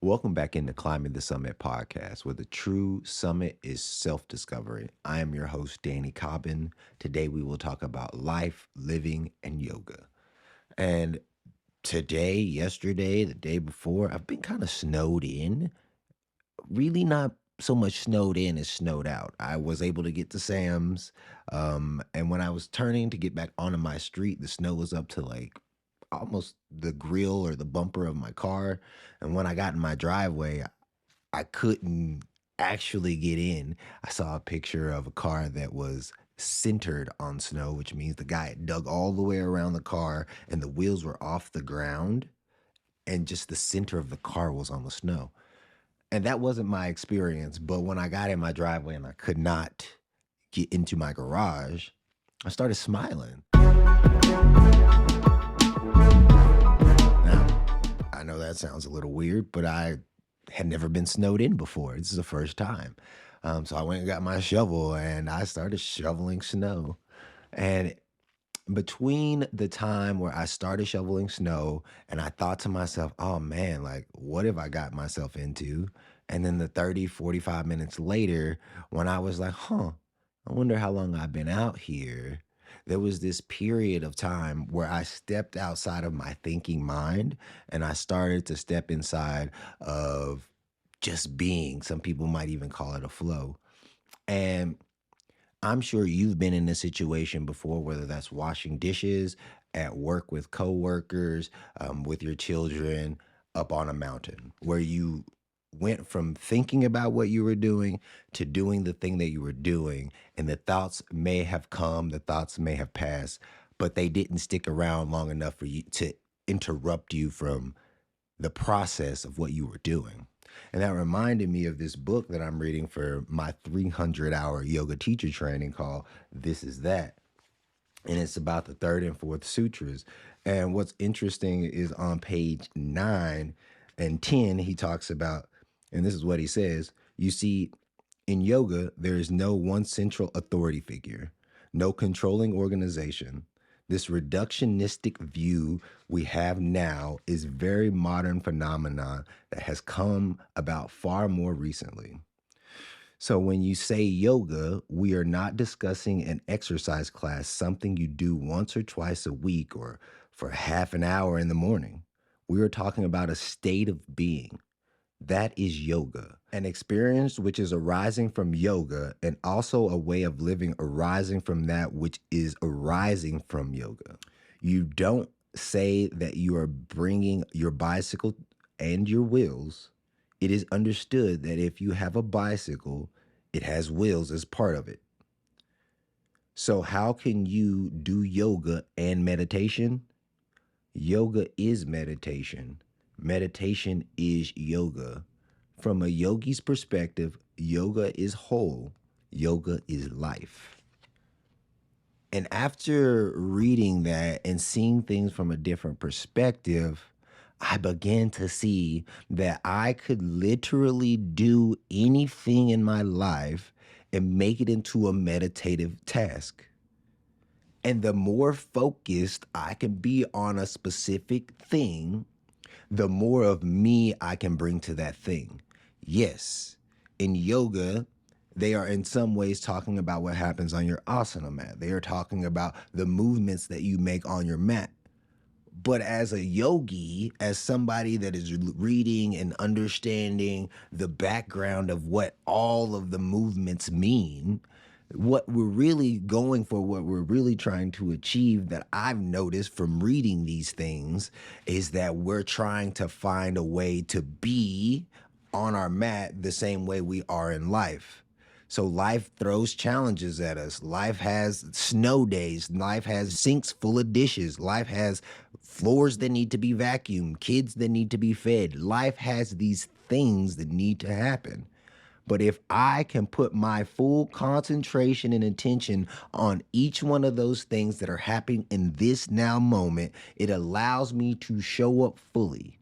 Welcome back into Climbing the Summit podcast, where the true summit is self discovery. I am your host, Danny Cobbin. Today, we will talk about life, living, and yoga. And today, yesterday, the day before, I've been kind of snowed in. Really not so much snowed in as snowed out. I was able to get to Sam's. And when I was turning to get back onto my street, the snow was up to like almost the grill or the bumper of my car. And when I got in my driveway, I couldn't actually get in. I saw a picture of a car that was centered on snow, which means the guy had dug all the way around the car and the wheels were off the ground and just the center of the car was on the snow. And that wasn't my experience, but when I got in my driveway and I could not get into my garage, I started smiling. Now, I know that sounds a little weird, but I had never been snowed in before. This is the first time. So I went and got my shovel and I started shoveling snow. And between the time where I started shoveling snow and I thought to myself, oh man, like, what have I got myself into? And then the 30, 45 minutes later, when I was like, I wonder how long I've been out here. There was this period of time where I stepped outside of my thinking mind and I started to step inside of just being. Some people might even call it a flow. And I'm sure you've been in a situation before, whether that's washing dishes, at work with coworkers, with your children, up on a mountain, where you went from thinking about what you were doing to doing the thing that you were doing. And the thoughts may have come, the thoughts may have passed, but they didn't stick around long enough for you to interrupt you from the process of what you were doing. And that reminded me of this book that I'm reading for my 300-hour yoga teacher training called This Is That. And it's about the third and fourth sutras. And what's interesting is on page 9 and 10, he talks about, and this is what he says, you see, in yoga, there is no one central authority figure, no controlling organization. This reductionistic view we have now is very modern phenomenon that has come about far more recently. So when you say yoga, we are not discussing an exercise class, something you do once or twice a week or for half an hour in the morning. We are talking about a state of being. That is yoga, an experience which is arising from yoga and also a way of living arising from that which is arising from yoga. You don't say that you are bringing your bicycle and your wheels. It is understood that if you have a bicycle, it has wheels as part of it. So, how can you do yoga and meditation? Yoga is meditation. Meditation is yoga. From a yogi's perspective, yoga is whole, yoga is life. And after reading that and seeing things from a different perspective, I began to see that I could literally do anything in my life and make it into a meditative task. And the more focused I can be on a specific thing, the more of me I can bring to that thing. Yes, in yoga, they are in some ways talking about what happens on your asana mat. They are talking about the movements that you make on your mat. But as a yogi, as somebody that is reading and understanding the background of what all of the movements mean, what we're really going for, what we're really trying to achieve, that I've noticed from reading these things, is that we're trying to find a way to be on our mat the same way we are in life. So life throws challenges at us. Life has snow days. Life has sinks full of dishes. Life has floors that need to be vacuumed, kids that need to be fed. Life has these things that need to happen. But if I can put my full concentration and attention on each one of those things that are happening in this now moment, it allows me to show up fully.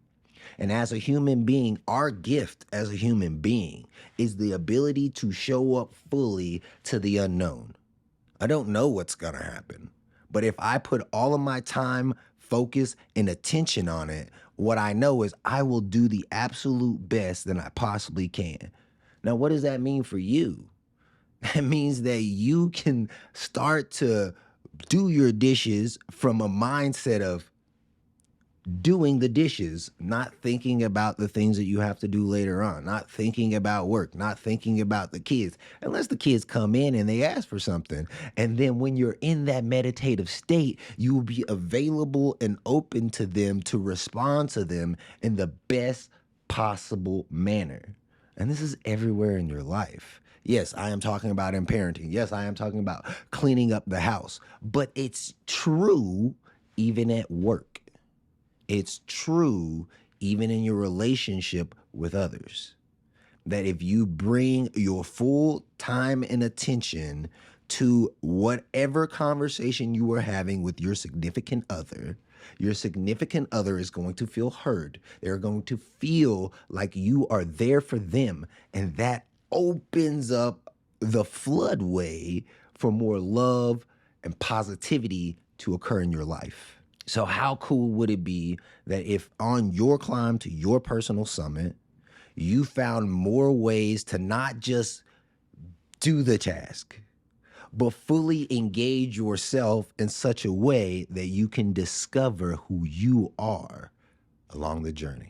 And as a human being, our gift as a human being is the ability to show up fully to the unknown. I don't know what's going to happen. But if I put all of my time, focus, and attention on it, What I know is I will do the absolute best that I possibly can. Now, what does that mean for you? That means that you can start to do your dishes from a mindset of doing the dishes, not thinking about the things that you have to do later on, not thinking about work, not thinking about the kids, unless the kids come in and they ask for something. And then when you're in that meditative state, you will be available and open to them to respond to them in the best possible manner. And this is everywhere in your life. Yes, I am talking about in parenting. Yes, I am talking about cleaning up the house, but it's true even at work. It's true even in your relationship with others. That if you bring your full time and attention to whatever conversation you are having with your significant other is going to feel heard. They're going to feel like you are there for them. And that opens up the floodway for more love and positivity to occur in your life. So, how cool would it be that if on your climb to your personal summit, you found more ways to not just do the task, but fully engage yourself in such a way that you can discover who you are along the journey?